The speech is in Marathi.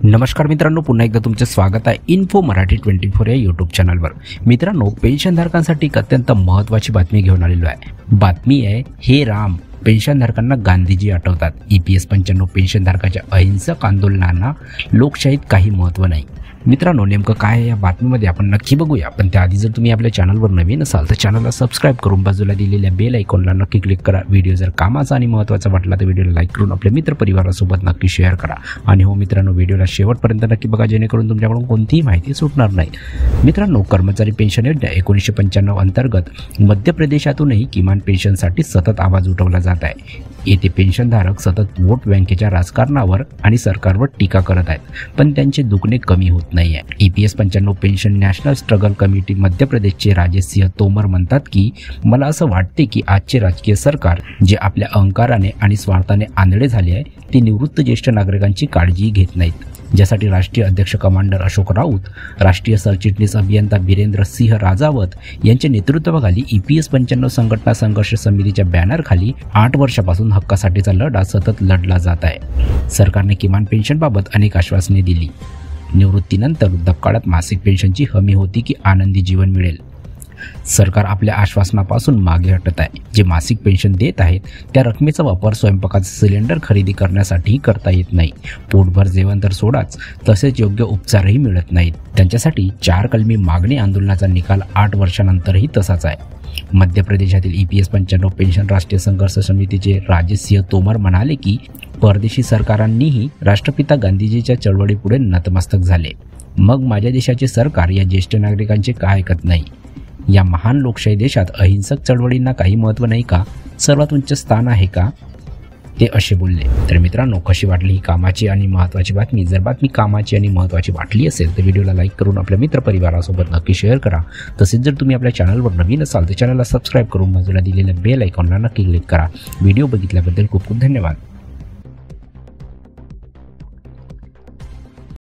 नमस्कार मित्रांनो, पुन्हा एकदा तुमचे स्वागत आहे इन्फो मराठी 24 या यूट्यूब चॅनलवर। मित्रांनो, पेन्शनधारकांसाठी एक अत्यंत महत्त्वाची बातमी घेऊन आलेलो आहे। बातमी आहे, हे राम, पेन्शनधारकांना गांधीजी आठवतात। EPS 95 पेन्शनधारकाच्या अहिंसक आंदोलनांना लोकशाहीत काही महत्त्व नाही। मित्रांनो, नेमकं काय आहे या बातमीमध्ये आपण नक्की बघूया। पण त्याआधी जर तुम्ही आपल्या चॅनलवर नवीन असाल तर चॅनलला सबस्क्राईब करून बाजूला दिलेल्या बेल आयकॉनला नक्की क्लिक करा। व्हिडिओ जर कामाचा आणि महत्त्वाचा वाटला तर व्हिडिओला लाईक करून आपल्या मित्रपरिवारासोबत नक्की शेअर करा। आणि हो मित्रांनो, व्हिडिओला शेवटपर्यंत नक्की बघा, जेणेकरून तुमच्याकडून कोणतीही माहिती सुटणार नाही। मित्रांनो, कर्मचारी पेन्शन योजना 1995 अंतर्गत मध्य प्रदेशातूनही किमान पेन्शनसाठी सतत आवाज उठवला जात आहे। येथे पेन्शनधारक सतत वोट बँकेच्या राजकारणावर आणि सरकारवर टीका करत आहेत, पण त्यांचे दुखणे कमी होत नाही आहे। EPS 95 pension national struggle committee मध्य प्रदेशचे राजेश सिंह तोमर म्हणतात की मला असं वाटते की आजचे राजकीय सरकार जे आपल्या अहंकाराने आणि स्वार्थाने आंधळे झाले आहे ते निवृत्त ज्येष्ठ नागरिकांची काळजी घेत नाहीत, ज्यासाठी राष्ट्रीय अध्यक्ष कमांडर अशोक राऊत, राष्ट्रीय सरचिटणीस अभियंता बिरेंद्र सिंह राजावत यांच्या नेतृत्वाखाली EPS 95 संघटना संघर्ष समितीच्या बॅनरखाली 8 वर्षापासून हक्कासाठीचा लढा सतत लढला जात आहे। सरकारने किमान पेन्शनबाबत अनेक आश्वासने दिली। निवृत्तीनंतर वृद्धापकाळात मासिक पेन्शनची हमी होती की आनंदी जीवन मिळेल। सरकार आपल्या आश्वासनापासून मागे हटत आहे। जे मासिक पेन्शन देत आहेत त्या रकमेचा वापर स्वयंपाकाचे सिलेंडर खरेदी करण्यासाठीही करता येत नाही। पोटभर जेवण तर सोडाच, तसेच योग्य उपचारही मिळत नाहीत। त्यांच्यासाठी 4 कलमी मागणी आंदोलनाचा निकाल 8 वर्षानंतरही तसाच आहे। मध्य प्रदेशातील EPS 95 पेन्शन राष्ट्रीय संघर्ष समितीचे राजेश सिंह तोमर म्हणाले की परदेशी सरकारांनीही राष्ट्रपिता गांधीजीच्या चळवळीपुढे नतमस्तक झाले, मग माझ्या देशाचे सरकार या ज्येष्ठ नागरिकांचे का ऐकत नाही? या महान लोकशाही देशात अहिंसक चळवळींना काही महत्त्व नाही का? सर्वात उच्च स्थान आहे का? ते असे बोलले। तर मित्रांनो, कशी वाटली ही कामाची आणि महत्त्वाची बातमी? जर बातमी कामाची आणि महत्त्वाची वाटली असेल तर व्हिडिओला लाईक करून आपल्या मित्रपरिवारासोबत नक्की शेअर करा। तसेच जर तुम्ही आपल्या चॅनलवर नवीन असाल तर चॅनलला सबस्क्राईब करून बाजूला दिलेल्या बेल आयकॉनला नक्की क्लिक करा। व्हिडिओ बघितल्याबद्दल खूप खूप धन्यवाद।